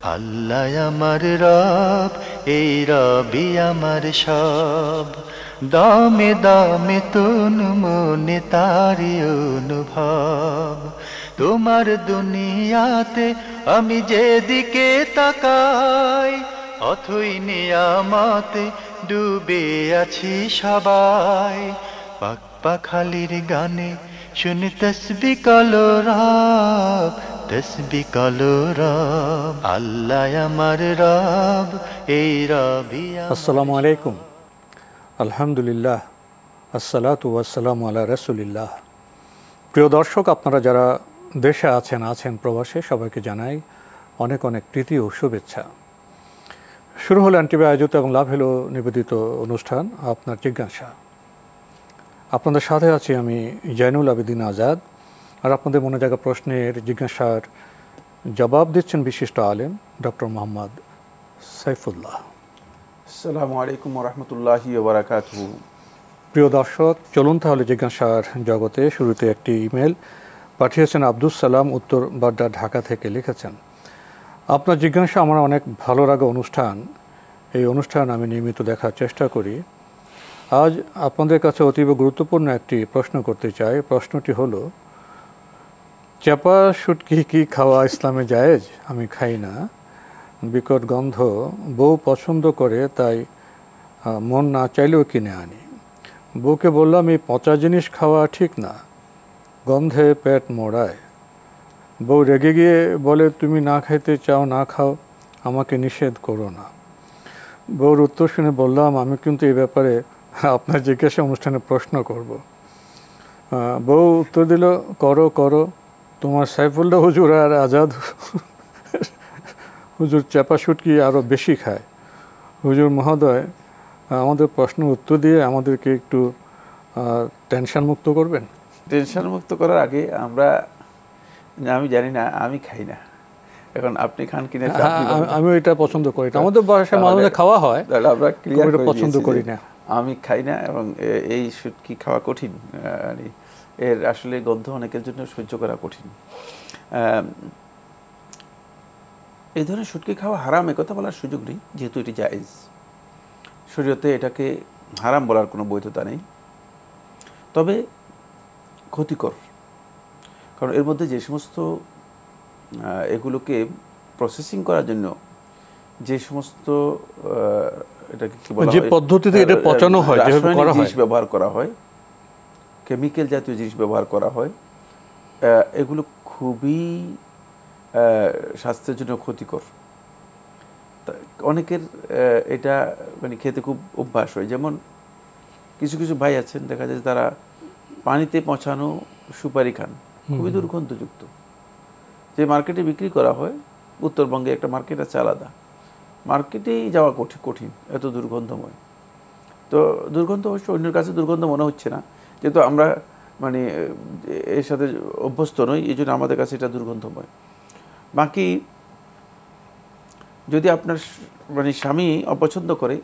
আল্লাহ আমার রব, এই রবি আমার সব। দামে দামে তুন মনে তারি অনুভব। তোমার দুনিয়াতে আমি যেদিকে তাকাই, অথই নিয়ামতে ডুবে আছি সবাই। পাক পাখালির গানে শুনি তসবি কলো রব, তসবি কলো রব। আল্লাহ আমার রব, এই রবি। আসসালামু আলাইকুম। আলহামদুলিল্লাহ, আসসালাতু ওয়াসসালামু আলা রাসূলিল্লাহ। প্রিয় দর্শক, আপনারা যারা দেশে আছেন প্রবাসে, সবাইকে জানাই অনেক অনেক প্রীতি ও শুভেচ্ছা। শুরু হলো এনটিভি আয়োজিত এবং লাভ হলো নিবেদিত অনুষ্ঠান আপনার জিজ্ঞাসা। আপনাদের সাথে আছি আমি জয়নুল আবেদিন আজাদ। আর আপনাদের মনে জায়গা প্রশ্নের জিজ্ঞাসার জবাব দিচ্ছেন বিশিষ্ট আলেম ডক্টর মোহাম্মদ সাইফুল্লাহ। আসসালামু আলাইকুম ওয়া রাহমাতুল্লাহি ওয়া বারাকাতুহু। প্রিয় দর্শক, চলুন তাহলে জিজ্ঞাসার জগতে। শুরুতে একটি ইমেল পাঠিয়েছেন আব্দুস সালাম, উত্তর বাড্ডা, ঢাকা থেকে। লিখেছেন, আপনার জিজ্ঞাসা আমার অনেক ভালো লাগা অনুষ্ঠান। এই অনুষ্ঠান আমি নিয়মিত দেখার চেষ্টা করি। আজ আপনাদের কাছে অতীব গুরুত্বপূর্ণ একটি প্রশ্ন করতে চাই। প্রশ্নটি হলো, চাপা শুটকি কি খাওয়া ইসলামে জায়েজ? আমি খাই না, বিকট গন্ধ, বউ পছন্দ করে, তাই মন না চাইলেও কিনে আনি। বউকে বললাম এই পচা জিনিস খাওয়া ঠিক না, গন্ধে পেট মোড়ায়। বউ রেগে গিয়ে বলে, তুমি না খাইতে চাও না খাও, আমাকে নিষেধ করো না। বউর উত্তর শুনে বললাম, আমি কিন্তু এই ব্যাপারে আপনার জিজ্ঞাসা অনুষ্ঠানে প্রশ্ন করব। বউ উত্তর দিল, করো করো, তোমার সাইফুল্লাহ হুজুর আর আজাদ হুজুর চাপা শুটকি আরও বেশি খায়। হুজুর মহোদয়, আমাদের প্রশ্ন উত্তর দিয়ে আমাদেরকে একটু টেনশন মুক্ত করবেন। টেনশন মুক্ত করার আগে আমি জানি না, আমি খাই না। এখন আপনি খান কিনা আমি এটা পছন্দ করি না। আমাদের বাসায় মাঝে মাঝে খাওয়া হয়, আমরা ক্লিয়ার করে পছন্দ করি না। আমি খাই না এবং এই শুটকি খাওয়া কঠিন। এর আসলে গন্ধ অনেকের জন্য সহ্য করা কঠিন। এই ধরনের শুটকি খাওয়া হারাম একথা বলার সুযোগ নেই, যেহেতু এটি জায়েজ। শরীয়তে এটাকে হারাম বলার কোনো বৈধতা নেই, তবে ক্ষতিকর। কারণ এর মধ্যে যে সমস্ত এগুলোকে প্রসেসিং করার জন্য যে সমস্ত এটাকে কি বলা হয়, যে পদ্ধতিতে এটা পচানো হয়, যেভাবে করা হয়, জিনিস ব্যবহার করা হয়, কেমিক্যাল জাতীয় জিনিস ব্যবহার করা হয়, এগুলো খুবই স্বাস্থ্যের জন্য ক্ষতিকর। অনেকের এটা মানে খেতে খুব অভ্যাস হয়। যেমন কিছু কিছু ভাই আছেন, দেখা যায় তারা পানিতে পচানো সুপারি খান, খুবই দুর্গন্ধযুক্ত। যে মার্কেটে বিক্রি করা হয়, উত্তরবঙ্গে একটা মার্কেট আছে আলাদা, মার্কেটেই যাওয়া কঠিন, এত দুর্গন্ধময়। তো দুর্গন্ধ অবশ্য অন্যের কাছে দুর্গন্ধ মনে হচ্ছে না, যেহেতু আমরা মানে এর সাথে অভ্যস্ত নই, এই জন্য আমাদের কাছে এটা দুর্গন্ধময়। বাকি যদি আপনার মানে স্বামী অপছন্দ করে,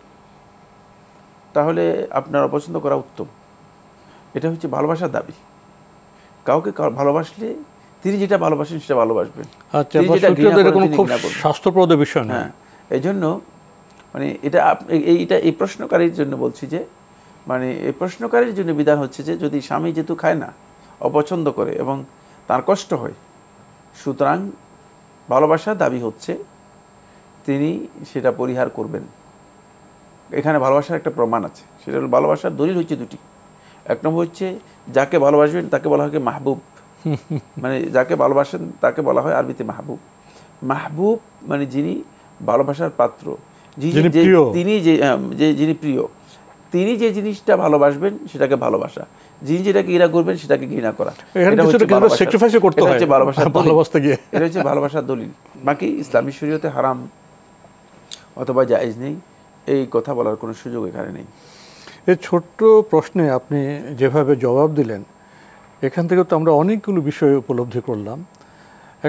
তাহলে আপনার অপছন্দ করা উত্তম। এটা হচ্ছে ভালোবাসার দাবি। কাউকে ভালোবাসলে তিনি যেটা ভালোবাসেন সেটা ভালোবাসবেন। আচ্ছা, খুব স্বাস্থ্যপ্রদ বিষয় না। হ্যাঁ, এই জন্য মানে এইটা এই প্রশ্নকারীর জন্য বলছি যে, মানে এই প্রশ্নকারীর জন্য বিধান হচ্ছে যে, যদি স্বামী যেহেতু খায় না, অপছন্দ করে এবং তার কষ্ট হয়, সুতরাং ভালোবাসার দাবি হচ্ছে তিনি সেটা পরিহার করবেন। এখানে ভালোবাসার একটা প্রমাণ আছে, সেটা হলো ভালোবাসার দলিল হচ্ছে দুটি। এক নম্বর হচ্ছে, যাকে ভালোবাসবেন তাকে বলা হয় মাহবুব, মানে যাকে ভালোবাসেন তাকে বলা হয় আরবিতে মাহবুব। মাহবুব মানে যিনি ভালোবাসার পাত্র, যিনি প্রিয়, তিনি যে জিনিসটা ভালোবাসবেন সেটাকে ভালোবাসা, যিনি যেটাকে ঘৃণা করবেন সেটাকে ঘৃণা করা। এটা হচ্ছে ভালোবাসার দলিল। বাকি ইসলামী শরীয়তে হারাম অথবা জায়েজ নেই, এই কথা বলার কোনো সুযোগ এখানে নেই। এই ছোট্ট প্রশ্নে আপনি যেভাবে জবাব দিলেন, এখান থেকে তো আমরা অনেকগুলো বিষয় উপলব্ধি করলাম।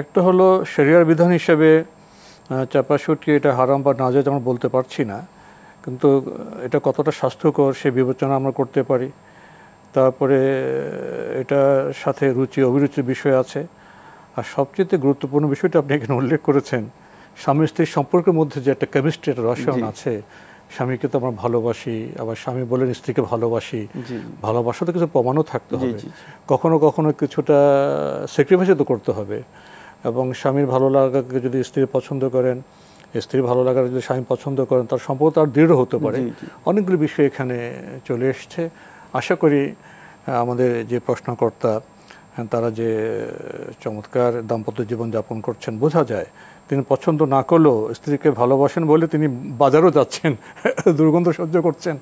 একটা হলো, শরিয়ার বিধান হিসেবে চাপা শুটকি এটা হারাম বা নাজায়েজ আমরা বলতে পারছি না, কিন্তু এটা কতটা স্বাস্থ্যকর সে বিবেচনা আমরা করতে পারি। তারপরে এটার সাথে রুচি অভিরুচির বিষয় আছে। আর সবচেয়ে গুরুত্বপূর্ণ বিষয়টা আপনি এখানে উল্লেখ করেছেন, স্বামী স্ত্রীর সম্পর্কের মধ্যে যে একটা কেমিস্ট্রি, একটা রসায়ন জি। আছে, স্বামীকে তো আমরা ভালোবাসি, আবার স্বামী বলেন স্ত্রীকে ভালোবাসি, জি ভালোবাসাতে কিছু প্রমাণও থাকতে জি হবে, জি কখনো কখনো কিছুটা স্যাক্রিফাইসও তো করতে হবে। এবং স্বামীর ভালো লাগাকে যদি স্ত্রী পছন্দ করেন, স্ত্রীর ভালো লাগার যদি স্বামী পছন্দ করেন, তার সম্পর্ক তার দৃঢ় হতে পারে। জি জি অনেকগুলো বিষয় এখানে চলে এসছে। আশা করি আমাদের যে প্রশ্নকর্তা তারা যে চমৎকার দাম্পত্য জীবন যাপন করছেন, বোঝা যায় তিনি পছন্দ না করলেও স্ত্রীকে ভালোবাসেন বলে তিনি বাজারও যাচ্ছেন, দুর্গন্ধ সহ্য করছেন।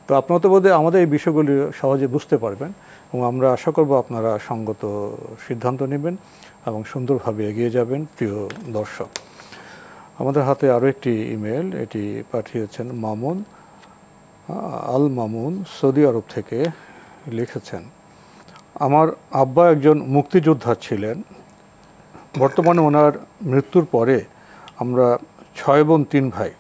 তো আপনারা তো বোধহয় আমাদের এই বিষয়গুলি সহজে বুঝতে পারবেন, এবং আমরা আশা করব আপনারা সঙ্গত সিদ্ধান্ত নেবেন এবং সুন্দরভাবে এগিয়ে যাবেন। প্রিয় দর্শক, আমাদের হাতে আরও একটি ইমেল, এটি পাঠিয়েছেন মামুন আল মামুন, সৌদি আরব থেকে লিখেছেন, আমার আব্বা একজন মুক্তিযোদ্ধা ছিলেন। বর্তমানে ওনার মৃত্যুর পরে আমরা 6 বোন 3 ভাই।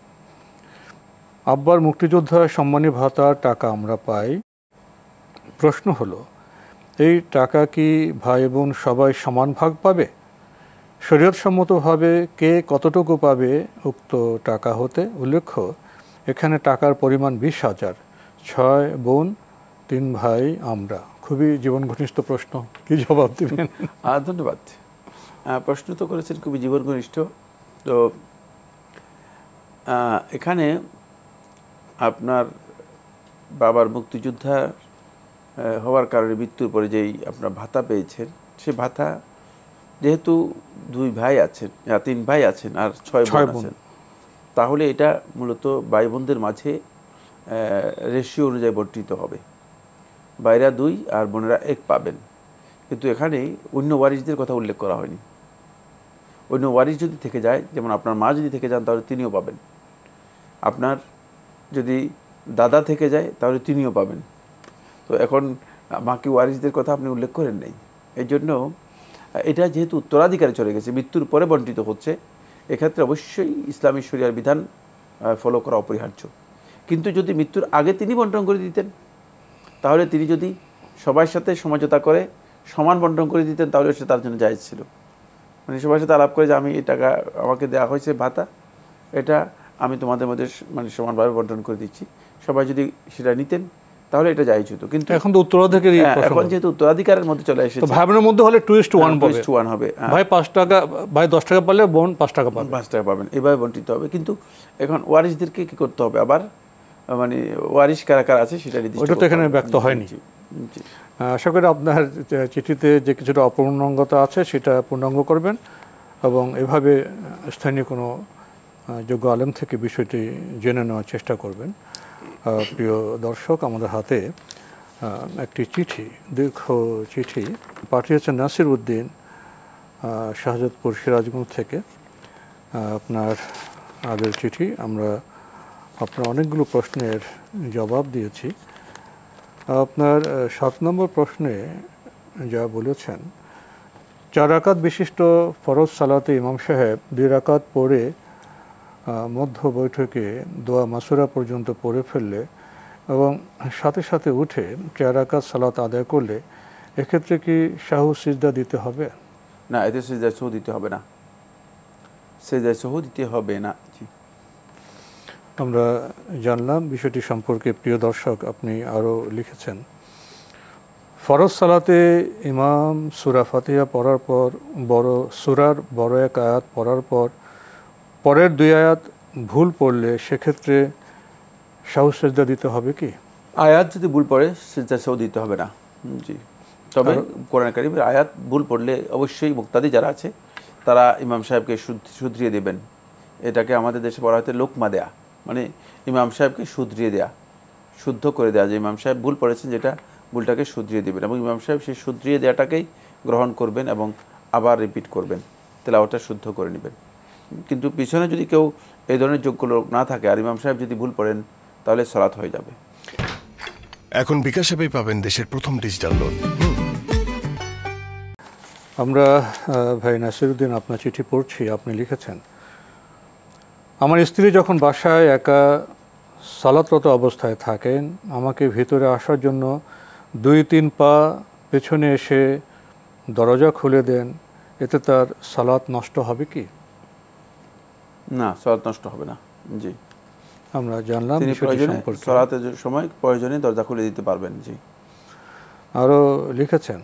আব্বার মুক্তিযোদ্ধা সম্মানী ভাতার টাকা আমরা পাই। প্রশ্ন হলো, এই টাকা কি ভাই বোন সবাই সমান ভাগ পাবে? শরীয়তসম্মতভাবে কে কতটুকু পাবে উক্ত টাকা হতে? উল্লেখ্য, এখানে টাকার পরিমাণ 20,000, 6 বোন 3 ভাই আমরা। খুবই জীবন ঘনিষ্ঠ প্রশ্ন, কি জবাব দেবেন? ধন্যবাদ। প্রশ্ন তো করেছেন খুবই জীবন ঘনিষ্ঠ। তো এখানে আপনার বাবার মুক্তিযোদ্ধা হওয়ার কারণে মৃত্যুর পরে যেই আপনার ভাতা পেয়েছেন, সে ভাতা যেহেতু 2 ভাই আছেন, 3 ভাই আছেন আর 6 বোন আছেন, তাহলে এটা মূলত ভাই বোনদের মাঝে রেশিও অনুযায়ী বর্তিত হবে। ভাইরা 2 আর বোনেরা 1 পাবেন। কিন্তু এখানে অন্য ওয়ারিশদের কথা উল্লেখ করা হয়নি। অন্য ওয়ারিশ যদি থেকে যায়, যেমন আপনার মা যদি থেকে যান, তাহলে তিনিও পাবেন। আপনার যদি দাদা থেকে যায়, তাহলে তিনিও পাবেন। তো এখন বাকি ওয়ারিশদের কথা আপনি উল্লেখ করেন নাই। এই জন্য এটা যেহেতু উত্তরাধিকারে চলে গেছে, মৃত্যুর পরে বণ্টিত হচ্ছে, এক্ষেত্রে অবশ্যই ইসলামী শরিয়ার বিধান ফলো করা অপরিহার্য। কিন্তু যদি মৃত্যুর আগে তিনি বন্টন করে দিতেন, তাহলে তিনি যদি সবার সাথে সমঝোতা করে সমান বন্টন করে দিতেন, তাহলে সে তার জন্য জায়েজ ছিল। মানে সবার সাথে আলাপ করে যে আমি এই টাকা আমাকে দেওয়া হয়েছে ভাতা, এটা আমি তোমাদের মধ্যে মানে সমানভাবে বন্টন করে দিচ্ছি, সবাই যদি সেটা নিতেন তাহলে এটা জায়েজ হতো। কিন্তু এখন তো উত্তরাধিকারী, এখন যেহেতু উত্তরাধিকারের মধ্যে চলে এসেছে, ভাই বোনের মধ্যে হলে 2:1 পাবে। 2:1 হবে। ভাই 5 টাকা, ভাই 10 টাকা পারলে বোন 5 টাকা পাবে, 5 টাকা পাবেন, এভাবে বন্টিত হবে। কিন্তু এখন ওয়ারিশদেরকে কি করতে হবে আবার, মানে ওয়ারিশ কারা কারা আছে সেটা নির্দিষ্ট, ওটা তো এখানে ব্যক্ত হয়নি। আশা করি আপনার চিঠিতে যে কিছুটা অপূর্ণাঙ্গতা আছে সেটা পূর্ণাঙ্গ করবেন, এবং এভাবে স্থানীয় কোনো যোগ্য আলেম থেকে বিষয়টি জেনে নেওয়ার চেষ্টা করবেন। প্রিয় দর্শক, আমাদের হাতে একটি চিঠি, দীর্ঘ চিঠি পাঠিয়েছেন নাসির উদ্দিন, শাহজাদপুর, সিরাজগঞ্জ থেকে। আপনার আগের চিঠি আমরা আপনার অনেকগুলো প্রশ্নের জবাব দিয়েছি। আপনার 7 নম্বর প্রশ্নে যা বলেছেন, 4 রাকাত বিশিষ্ট ফরজ সালাতে ইমাম সাহেব 2 রাকাত পড়ে মধ্য বৈঠকে দোয়া মাসুরা পর্যন্ত পড়ে ফেললে এবং সাথে সাথে উঠে 4 রাকাত সালাত আদায় করলে এক্ষেত্রে কি সাহু সিজদা দিতে হবে? না, এতে সিজদা সহু দিতে হবে না, সিজদা সহু দিতে হবে না। জি, আমরা জানলাম বিষয়টি সম্পর্কে। প্রিয় দর্শক, আপনি আরও লিখেছেন, ফরজ সালাতে ইমাম সূরা ফাতিহা পড়ার পর সূরার বড় এক আয়াত পড়ার পর পরের 2 আয়াত ভুল পড়লে সেক্ষেত্রে সাহু সিজদা দিতে হবে কি? আয়াত যদি ভুল পড়ে সিজদা সহু দিতে হবে না। জি, তবে কোরআন কারীমের আয়াত ভুল পড়লে অবশ্যই মুক্তাদি যারা আছে তারা ইমাম সাহেবকে শুধরিয়ে দেবেন। এটাকে আমাদের দেশে বলা হয়তো লোকমা দেয়া, মানে ইমাম সাহেবকে শুধরিয়ে দেয়া, শুদ্ধ করে দেয়া, যে ইমাম সাহেব ভুল পড়েছেন যেটা, ভুলটাকে শুধরিয়ে দেবেন, এবং ইমাম সাহেব সেই শুধরিয়ে দেওয়াটাকেই গ্রহণ করবেন এবং আবার রিপিট করবেন, তেলাওয়াতটা শুদ্ধ করে নেবেন। কিন্তু পিছনে যদি কেউ এই ধরনের যোগ্য লোক না থাকে আর ইমাম সাহেব যদি ভুল পড়েন, তাহলে সালাত হয়ে যাবে। এখন বিকাশ অ্যাপেই পাবেন দেশের প্রথম ডিজিটাল লোন। আমরা ভাই নাসিরউদ্দিন আপনার চিঠি পড়ছি। আপনি লিখেছেন, আমার স্ত্রী যখন বাসায় একা সালাতরত অবস্থায় থাকেন, আমাকে ভিতরে আসার জন্য 2-3 পা পেছনে এসে দরজা খুলে দেন, এতে তার সালাত নষ্ট হবে কি? না, সালাত নষ্ট হবে না। জি, আমরা জানলাম তিনি বিষয়টি প্রয়োজনে সম্পর্কে। সালাতের সময় প্রয়োজনে দরজা খুলে দিতে পারবেন। জি, আরও লিখেছেন,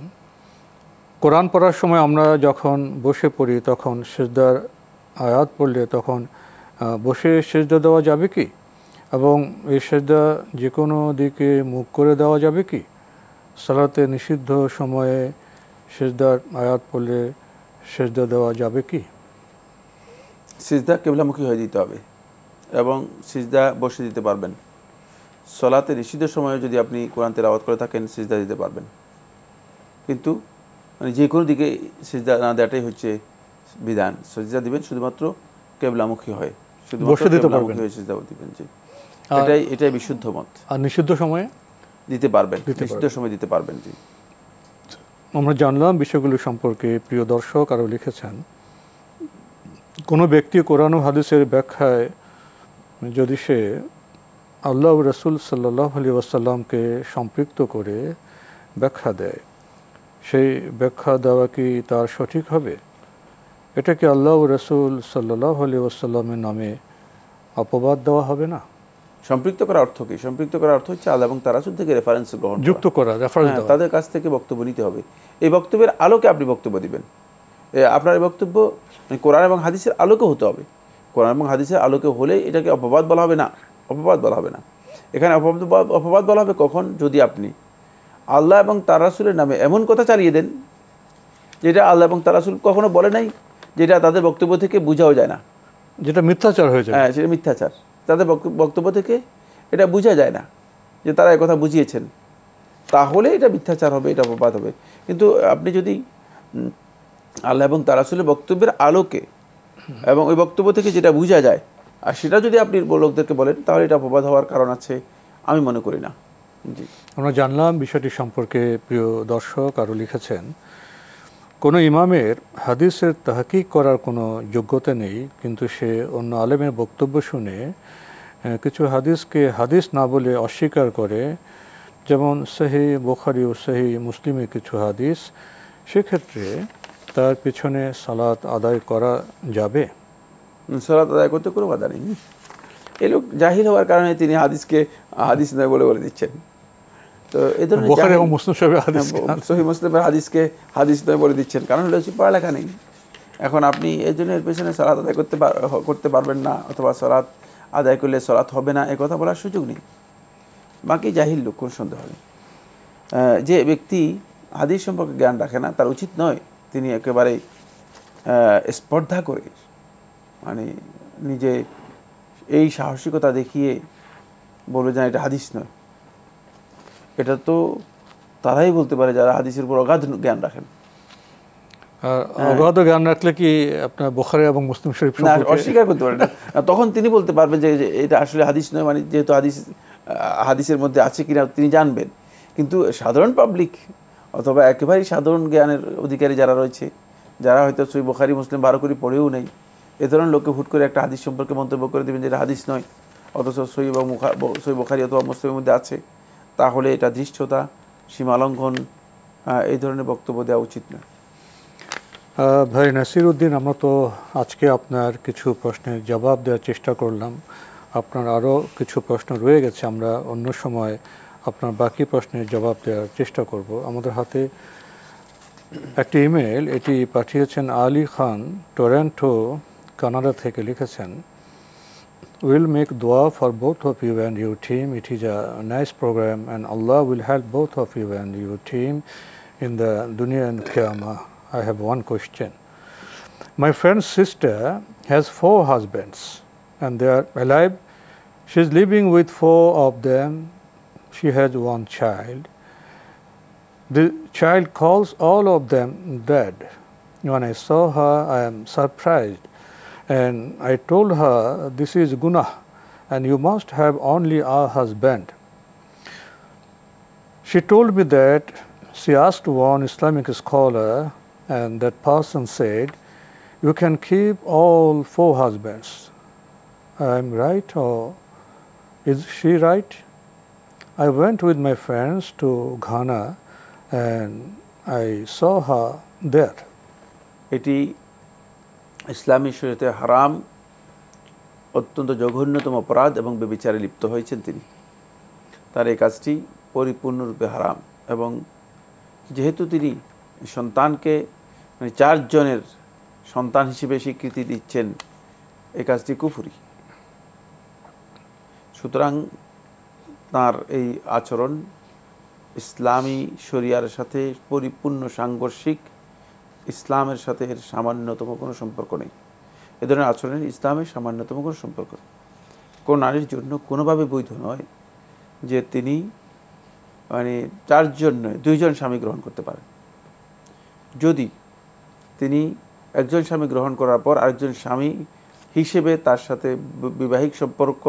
কোরআন পড়ার সময় আমরা যখন বসে পড়ি তখন সিজদার আয়াত পড়লে তখন বসে সিজদা দেওয়া যাবে কি, এবং এই সিজদা যে কোনো দিকে মুখ করে দেওয়া যাবে কি? সালাতে নিষিদ্ধ সময়ে সিজদার আয়াত পড়লে সিজদা দেওয়া যাবে কি? সিজদা কিবলামুখী হয়ে দিতে হবে এবং সিজদা বসে দিতে পারবেন। সলাতে নিষিদ্ধ সময়ে যদি আপনি কোরআন তেলাওয়াত করে থাকেন সিজদা দিতে পারবেন, কিন্তু মানে যে কোনো দিকে সিজদা না দেওয়াটাই হচ্ছে বিধান। সিজদা দিবেন শুধুমাত্র কেবলামুখী হয়, শুধুমাত্র কেবলামুখী হয়ে সিজদা দিবেন। জি, এটাই বিশুদ্ধ মত। আর নিষিদ্ধ সময়ে দিতে পারবেন, নিষিদ্ধ সময় দিতে পারবেন। জি, আমরা জানলাম বিষয়গুলো সম্পর্কে। প্রিয় দর্শক আরও লিখেছেন, কোনো ব্যক্তি কোরআন ও হাদিসের ব্যাখ্যায় যদি সে আল্লাহ রসুল সাল্লাল্লাহু আলাইহি ওয়াসাল্লামকে সম্পৃক্ত করে ব্যাখ্যা দেয়, সেই ব্যাখ্যা দেওয়া কি তার সঠিক হবে? এটা কি আল্লাহ রসুল সাল্লাল্লাহু আলাইহি ওয়াসাল্লামের নামে অপবাদ দেওয়া হবে না? সম্পৃক্ত করার অর্থ কি? সম্পৃক্ত করার অর্থ হচ্ছে আল্লাহ এবং তার রাসূল থেকে রেফারেন্স গ্রহণ, যুক্ত করা, রেফারেন্স দেওয়া। তাদের কাছ থেকে বক্তব্য নিতে হবে। এই বক্তব্যের আলোকে আপনি বক্তব্য দিবেন। আপনার এই বক্তব্য কোরআন এবং হাদিসের আলোকে হতে হবে। কোরআন এবং হাদিসের আলোকে হলে এটাকে অপবাদ বলা হবে না, অপবাদ বলা হবে না। এখানে অপবাদ বলা হবে কখন? যদি আপনি আল্লাহ এবং তার রাসূলের নামে এমন কথা চালিয়ে দেন যেটা আল্লাহ এবং তার রাসূল কখনো বলে নাই, যেটা তাদের বক্তব্য থেকে বোঝাও যায় না, যেটা মিথ্যাচার হয়ে যায়। হ্যাঁ, সেটা মিথ্যাচার। তাদের বক্তব্য থেকে এটা বোঝা যায় না যে তারা একথা বুঝিয়েছেন, তাহলে এটা মিথ্যাচার হবে, এটা অপবাদ হবে। কিন্তু আপনি যদি আল্লাহ এবং তার রাসূলের বক্তব্যের আলোকে এবং ওই বক্তব্য থেকে যেটা বোঝা যায় আর সেটা যদি আপনি লোকদেরকে বলেন, তাহলে এটা অপবাদ হওয়ার কারণ আছে আমি মনে করি না। জি, আমরা জানলাম বিষয়টি সম্পর্কে। প্রিয় দর্শক আরও লিখেছেন, কোনো ইমামের হাদিসের তাহকিক করার কোনো যোগ্যতা নেই, কিন্তু সে অন্য আলেমের বক্তব্য শুনে কিছু হাদিসকে হাদিস না বলে অস্বীকার করে, যেমন সহিহ বুখারী ও সহিহ মুসলিমের কিছু হাদিস, সেক্ষেত্রে তার পিছনে সালাত আদায় করা যাবে? সালাত আদায় করতে কোনো বাধা নেই। এই লোক জাহিল হওয়ার কারণে তিনি হাদিসকে হাদিস নয় বলে দিচ্ছেন। তো এই ধরনের বুখারী এবং মুসলিম শরীফের হাদিস, সহিহ মুসলিমের হাদিসকে হাদিস নয় বলে দিচ্ছেন, কারণ হলো পড়ালেখা নেই। এখন আপনি এই জন্য এর পেছনে সালাত আদায় করতে পারবেন না, অথবা সালাত আদায় করলে সালাত হবে না, এ কথা বলার সুযোগ নেই। বাকি জাহিল লোক, কোন সন্দেহ নেই। যে ব্যক্তি হাদিস সম্পর্কে জ্ঞান রাখে না, তার উচিত নয় তিনি একেবারে স্পর্ধা করে, মানে নিজে এই সাহসিকতা দেখিয়ে বলবে যে এটা হাদিস নয়। এটা তো তারাই বলতে পারে যারা হাদিসের উপর অগাধ জ্ঞান রাখেন। আর অগাধ জ্ঞান রাখলে কি আপনার বুখারী এবং মুসলিম শরীফ অস্বীকার করতে পারে না। তখন তিনি বলতে পারবেন যে এটা আসলে হাদিস নয়, মানে যেহেতু হাদিসের মধ্যে আছে কিনা তিনি জানবেন। কিন্তু সাধারণ পাবলিক অথবা একেবারেই সাধারণ জ্ঞানের অধিকারী যারা রয়েছে, যারা হয়তো সহিহ বুখারী মুসলিম ভালো করে পড়েও নেই, এ ধরনের লোককে হুট করে একটা হাদিস সম্পর্কে মন্তব্য করে দেবেন যে এটা হাদিস নয়, অথচ সহিহ বুখারী অথবা মুসলিমের মধ্যে আছে, তাহলে এটা ধৃষ্টতা, সীমালঙ্ঘন, এই ধরনের বক্তব্য দেওয়া উচিত নয়। ভাই নাসির উদ্দিন, আমরা তো আজকে আপনার কিছু প্রশ্নের জবাব দেওয়ার চেষ্টা করলাম। আপনার আরও কিছু প্রশ্ন রয়ে গেছে, আমরা অন্য সময় আপনার বাকি প্রশ্নের জবাব দেওয়ার চেষ্টা করব। আমাদের হাতে একটি ইমেল, এটি পাঠিয়েছেন আলী খান, টরন্টো, কানাডা থেকে। লিখেছেন, We'll make dua for both of you and your team. It is a nice program and Allah will help both of you and your team in the dunya and qiyamah. I have one question. My friend's sister has 4 husbands and they are alive. She's living with 4 of them. She has 1 child. The child calls all of them dad. When I saw her, I am surprised. And I told her, this is gunah and you must have only a husband. She told me that she asked one Islamic scholar and that person said, you can keep all 4 husbands. I am right or is she right? I went with my friends to Ghana and I saw her there. এটি ইসলামী শরীয়তে হারাম অত্যন্ত জঘন্যতম অপরাধ এবং ব্যভিচারে লিপ্ত হয়েছেন তিনি। তার এই কাজটি পরিপূর্ণরূপে হারাম, এবং যেহেতু তিনি সন্তানকে 4 জনের সন্তান হিসেবে স্বীকৃতি দিচ্ছেন, এই কাজটি কুফরি। সুতরাং তার এই আচরণ ইসলামী শরিয়ার সাথে পরিপূর্ণ সাংঘর্ষিক, ইসলামের সাথে এর সামান্যতম কোনো সম্পর্ক নেই। এ ধরনের আচরণের ইসলামের সামান্যতম কোনো সম্পর্ক নেই। কোন নারীর জন্য কোনোভাবে বৈধ নয় যে তিনি 4 জন নয় 2 জন স্বামী গ্রহণ করতে পারেন। যদি তিনি একজন স্বামী গ্রহণ করার পর আরেকজন স্বামী হিসেবে তার সাথে বৈবাহিক সম্পর্ক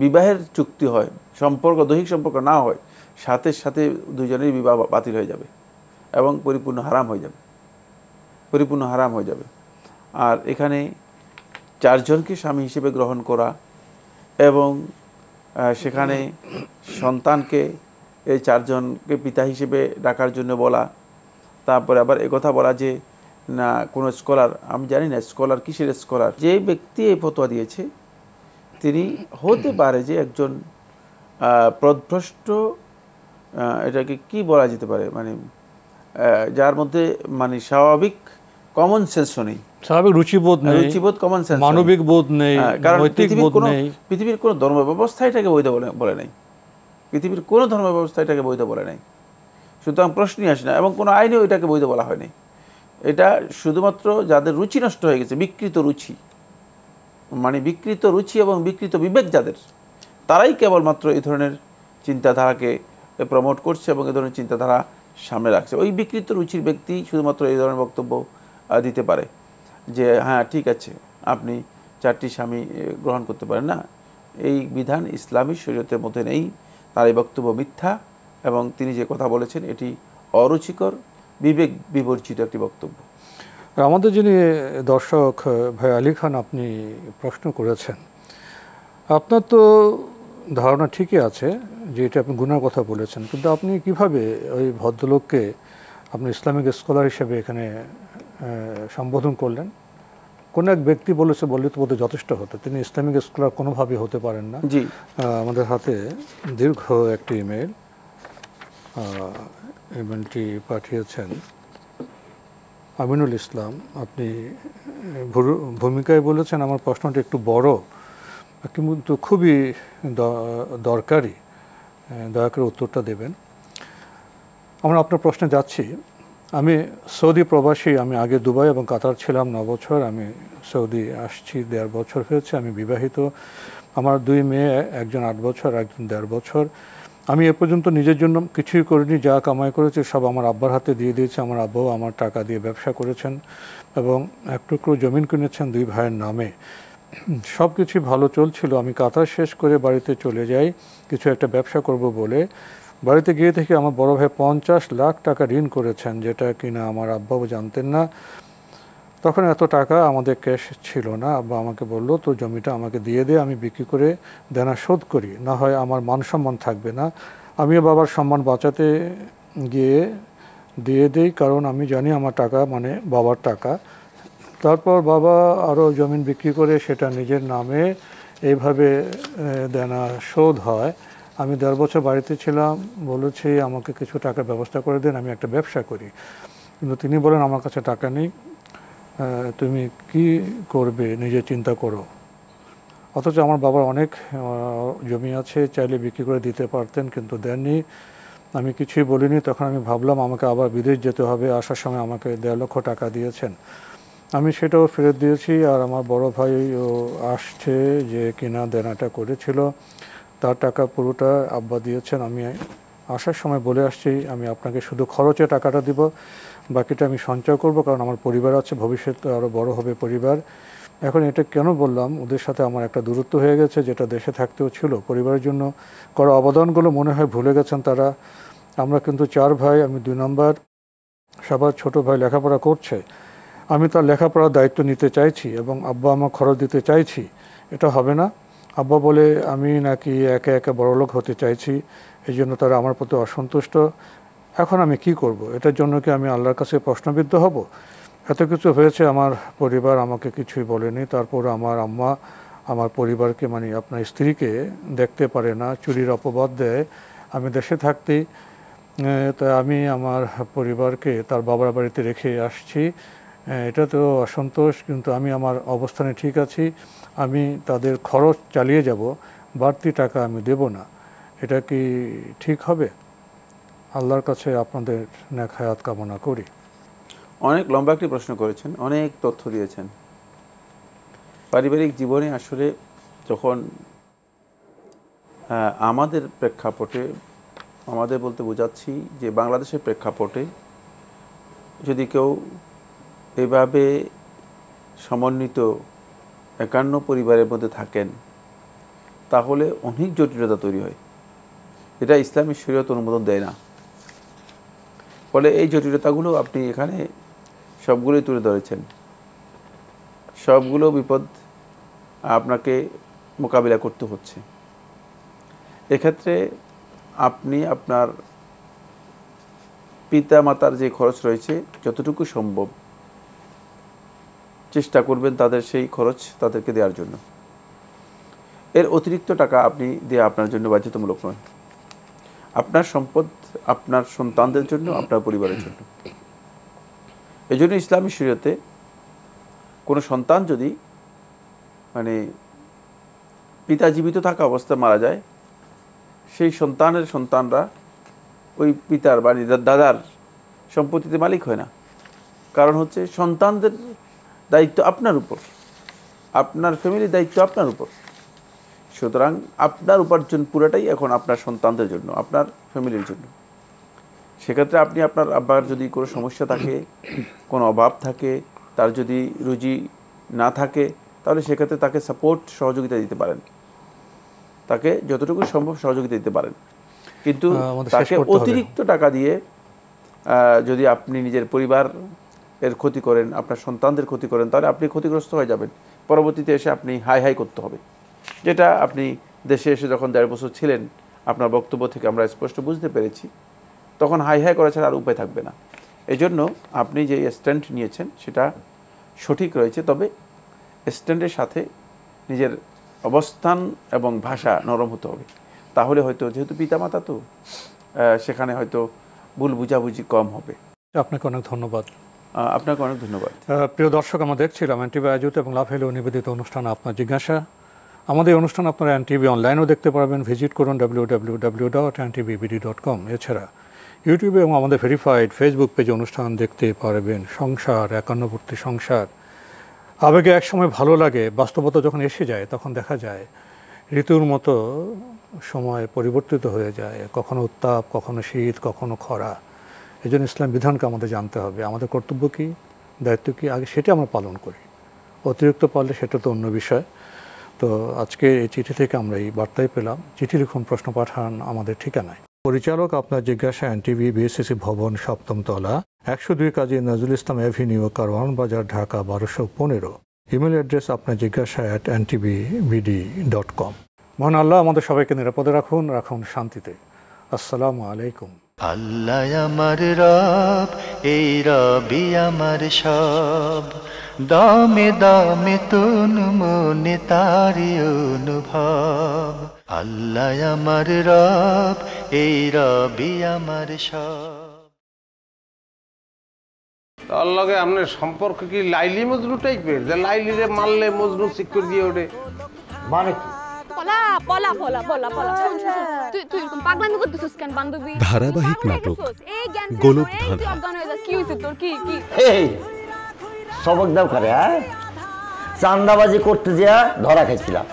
বিবাহের চুক্তি হয়, সম্পর্ক দৈহিক সম্পর্ক না হয়, সাথে সাথে 2 জনেরই বিবাহ বাতিল হয়ে যাবে এবং পরিপূর্ণ হারাম হয়ে যাবে। আর এখানে 4 জনকে স্বামী হিসেবে গ্রহণ করা এবং সেখানে সন্তানকে এই 4 জনকে পিতা হিসেবে ডাকার জন্য বলা, তারপরে আবার একথা বলা যে না কোনো স্কলার, আমি জানি না স্কলার কিসের স্কলার, যে ব্যক্তি এই ফতোয়া দিয়েছে তিনি হতে পারে যে একজন পথভ্রষ্ট, এটাকে কি বলা যেতে পারে, যার মধ্যে স্বাভাবিক কমন সেন্সও নেই, স্বাভাবিক রুচিবোধ, কমন সেন্স, মানবিক বোধ নেই, কারণ পৃথিবীর কোনো ধর্ম ব্যবস্থা এটাকে বৈধ বলে নাই। পৃথিবীর কোনো ধর্ম ব্যবস্থা এটাকে বৈধ বলে নাই, সুতরাং প্রশ্নই আসে না, এবং কোনো আইনেও এটাকে বৈধ বলা হয়নি। এটা শুধুমাত্র যাদের রুচি নষ্ট হয়ে গেছে, বিকৃত রুচি এবং বিকৃত বিবেক যাদের, তারাই কেবলমাত্র এই ধরনের চিন্তাধারাকে প্রমোট করছে এবং এই ধরনের চিন্তাধারা সামনে রাখছে। ওই বিকৃত রুচির ব্যক্তি শুধুমাত্র এই ধরনের বক্তব্য দিতে পারে যে হ্যাঁ ঠিক আছে, আপনি 4টি স্বামী গ্রহণ করতে পারেন না, এই বিধান ইসলামী শরীয়তের মধ্যে নেই, তার এই বক্তব্য মিথ্যা এবং তিনি যে কথা বলেছেন এটি অরুচিকর, বিবেক বিবর্জিত একটি বক্তব্য। আমাদের যিনি দর্শক ভাই আলী খান, আপনি প্রশ্ন করেছেন, আপনার তো ধারণা ঠিকই আছে যে এটা আপনি গুনার কথা বলেছেন, কিন্তু আপনি কিভাবে ওই ভদ্রলোককে আপনি ইসলামিক স্কলার হিসেবে এখানে সম্বোধন করলেন? কোন এক ব্যক্তি বললে তো বলতে যথেষ্ট হতো, তিনি ইসলামিক স্কলার কোনোভাবে হতে পারেন না। জি, আমাদের হাতে দীর্ঘ একটি ইমেলটি পাঠিয়েছেন আমিনুল ইসলাম। আপনি ভূমিকায় বলেছেন আমার প্রশ্নটি একটু বড় কিন্তু খুবই দরকারি, দয়া করে উত্তরটা দেবেন। আমরা আপনার প্রশ্নে যাচ্ছি। আমি সৌদি প্রবাসী, আমি আগে দুবাই এবং কাতার ছিলাম 9 বছর, আমি সৌদি আসছি 1.5 বছর হয়েছে, আমি বিবাহিত, আমার 2 মেয়ে, একজন 8 বছর, একজন 1.5 বছর। আমি এ পর্যন্ত নিজের জন্য কিছুই করিনি, যা কামাই করেছি সব আমার আব্বার হাতে দিয়ে দিয়েছে। আমার আব্বাও আমার টাকা দিয়ে ব্যবসা করেছেন এবং 1 টুকরো জমিন কিনেছেন 2 ভাইয়ের নামে। সব কিছুই ভালো চলছিল। আমি কাতার শেষ করে বাড়িতে চলে যাই কিছু একটা ব্যবসা করব বলে। বাড়িতে গিয়ে থেকে আমার বড় ভাই 50 লাখ টাকা ঋণ করেছেন, যেটা কিনা আমার আব্বাও জানতেন না। তখন এত টাকা আমাদের ক্যাশ ছিল না। আব্বা আমাকে বলল, তো জমিটা আমাকে দিয়ে দে, আমি বিক্রি করে দেনা শোধ করি, না হয় আমার মান সম্মান থাকবে না। আমিও বাবার সম্মান বাঁচাতে গিয়ে দিয়ে দেই, কারণ আমি জানি আমার টাকা মানে বাবার টাকা। তারপর বাবা আরও জমিন বিক্রি করে সেটা নিজের নামে এইভাবে দেনা শোধ হয়। আমি 1.5 বছর বাড়িতে ছিলাম, বলেছি আমাকে কিছু টাকার ব্যবস্থা করে দেন, আমি একটা ব্যবসা করি। কিন্তু তিনি বলেন আমার কাছে টাকা নেই, তুমি কি করবে নিজে চিন্তা করো। অথচ আমার বাবার অনেক জমি আছে, চাইলে বিক্রি করে দিতে পারতেন, কিন্তু দেননি। আমি কিছুই বলিনি। তখন আমি ভাবলাম আমাকে আবার বিদেশ যেতে হবে, আসার সময় আমাকে 1.5 লক্ষ টাকা দিয়েছেন, আমি সেটাও ফেরত দিয়েছি। আর আমার বড় ভাইও আসছে যে কিনা দেনাটা করেছিল, তার টাকা পুরোটা আব্বা দিয়েছেন। আমি আসার সময় বলে আসছি আমি আপনাকে শুধু খরচে টাকাটা দিব, বাকিটা আমি সঞ্চয় করব, কারণ আমার পরিবার আছে, ভবিষ্যতে আরও বড় হবে পরিবার। এখন এটা কেন বললাম, ওদের সাথে আমার একটা দূরত্ব হয়ে গেছে, যেটা দেশে থাকতেও ছিল। পরিবারের জন্য করা অবদানগুলো মনে হয় ভুলে গেছেন তারা। আমরা কিন্তু 4 ভাই, আমি 2 নম্বর। সবার ছোট ভাই লেখাপড়া করছে, আমি তার লেখাপড়ার দায়িত্ব নিতে চাইছি এবং আব্বা আমার খরচ দিতে চাইছি। এটা হবে না। আব্বা বলে আমি নাকি একে একে বড়লোক হতে চাইছি, এই জন্য তারা আমার প্রতি অসন্তুষ্ট। এখন আমি কি করব? এটার জন্য কি আমি আল্লাহর কাছে প্রশ্নবিদ্ধ হব? এত কিছু হয়েছে, আমার পরিবার আমাকে কিছুই বলেনি। তারপর আমার আম্মা আমার পরিবারকে মানে আপনার স্ত্রীকে দেখতে পারে না, চুরির অপবাদ দেয়। আমি দেশে থাকতেই তা আমি আমার পরিবারকে তার বাবার বাড়িতে রেখে আসছি। এটা তো অসন্তোষ, কিন্তু আমি আমার অবস্থানে ঠিক আছি। আমি তাদের খরচ চালিয়ে যাব, বাড়তি টাকা আমি দেব না। এটা কি ঠিক হবে? আল্লাহর কাছে আপনাদের নেক হায়াত কামনা করি। অনেক লম্বা একটি প্রশ্ন করেছেন, অনেক তথ্য দিয়েছেন। পারিবারিক জীবনে আসলে যখন আমাদের প্রেক্ষাপটে, আমাদের বলতে বোঝাচ্ছি যে বাংলাদেশের প্রেক্ষাপটে যদি কেউ এভাবে সমন্বিত 51 পরিবারের মধ্যে থাকেন, তাহলে অনেক জটিলতা তৈরি হয়। এটা ইসলামী শরীয়ত অনুমোদন দেয় না। ফলে এই জটিলতাগুলো আপনি এখানে সবগুলোই তুলে ধরেছেন। সবগুলো বিপদ আপনাকে মোকাবিলা করতে হচ্ছে। এক্ষেত্রে আপনি আপনার পিতা মাতার যে খরচ রয়েছে যতটুকু সম্ভব চেষ্টা করবেন তাদের সেই খরচ তাদেরকে দেওয়ার জন্য। এর অতিরিক্ত টাকা আপনি দেওয়া আপনার জন্য বাধ্যতামূলক নয়। আপনার সম্পদ আপনার সন্তানদের জন্য, আপনার পরিবারের জন্য। এই জন্য ইসলামী শরীয়তে কোনো সন্তান যদি মানে পিতা জীবিত থাকা অবস্থায় মারা যায়, সেই সন্তানের সন্তানরা ওই পিতার বা দাদার সম্পত্তিতে মালিক হয় না। কারণ হচ্ছে সন্তানদের দায়িত্ব আপনার উপর, আপনার ফ্যামিলির দায়িত্ব আপনার উপর। সুতরাং আপনার উপার্জন পুরোটাই এখন আপনার সন্তানদের জন্য, আপনার ফ্যামিলির জন্য। সেক্ষেত্রে আপনি আপনার আব্বার যদি কোনো সমস্যা থাকে, কোনো অভাব থাকে, তার যদি রুজি না থাকে, তাহলে সেক্ষেত্রে তাকে সাপোর্ট, সহযোগিতা দিতে পারেন, তাকে যতটুকু সম্ভব সহযোগিতা দিতে পারেন। কিন্তু তাকে অতিরিক্ত টাকা দিয়ে যদি আপনি নিজের পরিবার এর ক্ষতি করেন, আপনার সন্তানদের ক্ষতি করেন, তাহলে আপনি ক্ষতিগ্রস্ত হয়ে যাবেন। পরবর্তীতে এসে আপনি হাই হাই করতে হবে। যেটা আপনি দেশে এসে যখন 1.5 বছর ছিলেন, আপনার বক্তব্য থেকে আমরা স্পষ্ট বুঝতে পেরেছি, তখন হাই হাই করা ছাড়া আর উপায় থাকবে না। এই জন্য আপনি যে স্ট্যান্ড নিয়েছেন সেটা সঠিক রয়েছে, তবে স্ট্যান্ডের সাথে নিজের অবস্থান এবং ভাষা নরম হতে হবে। তাহলে হয়তো, যেহেতু পিতামাতা তো, সেখানে হয়তো ভুল বুঝাবুঝি কম হবে। আপনাকে অনেক ধন্যবাদ। আপনাকে অনেক ধন্যবাদ। প্রিয় দর্শক, আমরা দেখছিলাম এনটিভি আয়োজিত এবং লাভ হ্যালো নিবেদিত অনুষ্ঠান আপনার জিজ্ঞাসা। আমাদের অনুষ্ঠান আপনারা এনটিভি অনলাইনেও দেখতে পারবেন। ভিজিট করুন www.ntvbd.com। এছাড়া ইউটিউবে এবং আমাদের ভেরিফাইড ফেসবুক পেজে অনুষ্ঠান দেখতে পারবেন। সংসার, 51বর্তী সংসার, আবেগে একসময় ভালো লাগে, বাস্তবতা যখন এসে যায় তখন দেখা যায় ঋতুর মতো সময় পরিবর্তিত হয়ে যায়। কখনো উত্তাপ, কখনো শীত, কখনো খরা। এই জন্য ইসলাম বিধানকে আমাদের জানতে হবে। আমাদের কর্তব্য কী, দায়িত্ব কী, আগে সেটা আমরা পালন করি। অতিরিক্ত পারলে সেটা তো অন্য বিষয়। তো আজকে এই চিঠি থেকে আমরা এই বার্তাই পেলাম। চিঠি লিখুন, প্রশ্ন পাঠান আমাদের ঠিকানায়। পরিচালক আপনার জিজ্ঞাসা, এনটিভি, বিএসসিসি ভবন, 7ম তলা, 102 কাজী নজরুল ইসলাম এভিনিউ, কারওয়ান বাজার, ঢাকা 1215। ইমেল অ্যাড্রেস আপনার জিজ্ঞাসা @ntvbd.com। মহান আল্লাহ আমাদের সবাইকে নিরাপদে রাখুন, রাখুন শান্তিতে। আসসালামু আলাইকুম। আল্লাহ আমার রব, এই রবি আমার সব, দামে দামে তুন মনে তারি অনুভব। আল্লাহ আমার রব, এই রবি আমার সব। তার লগে আপনার সম্পর্ক কি লাইলি মজনু টাইপের, যে লাইলিরে মারলে মজনু সিকিউর দিয়ে ওঠে? মানে কি? ধারাবাহিক নাটক গোলকধাঁধা। সবক দাও করে, চান্দাবাজি করতে যা ধরা খাইছিলাম,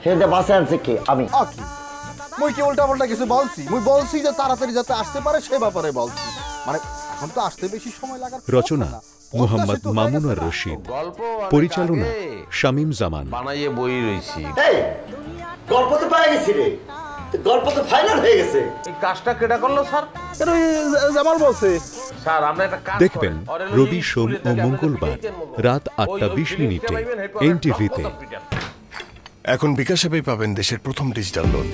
সেটা বাসায় আনছে কে? আমি। মুই কি উল্টা পাল্টা কিছু বলছি? মুই বলছি যে তাড়াতাড়ি যাতে আসতে পারে সে ব্যাপারে বলছি। মানে এখন তো আসতে বেশি সময় লাগার। রচনা মোহাম্মদ মামুনুর রশিদ, পরিচালনা শামীম জামান। বানাইয়ে বই রইছি। গল্প তো পাই গেছি রে, গল্প তো ফাইনাল হয়ে গেছে। এই কাজটা কেডা করলো স্যার? জামাল বলছে। স্যার আমরা একটা কাজ দেখবেন রবি, সোম ও মঙ্গলবার রাত 8টা 20 এনটিভিতে। এখন বিকাশ অ্যাপেই পাবেন দেশের প্রথম ডিজিটাল লোন।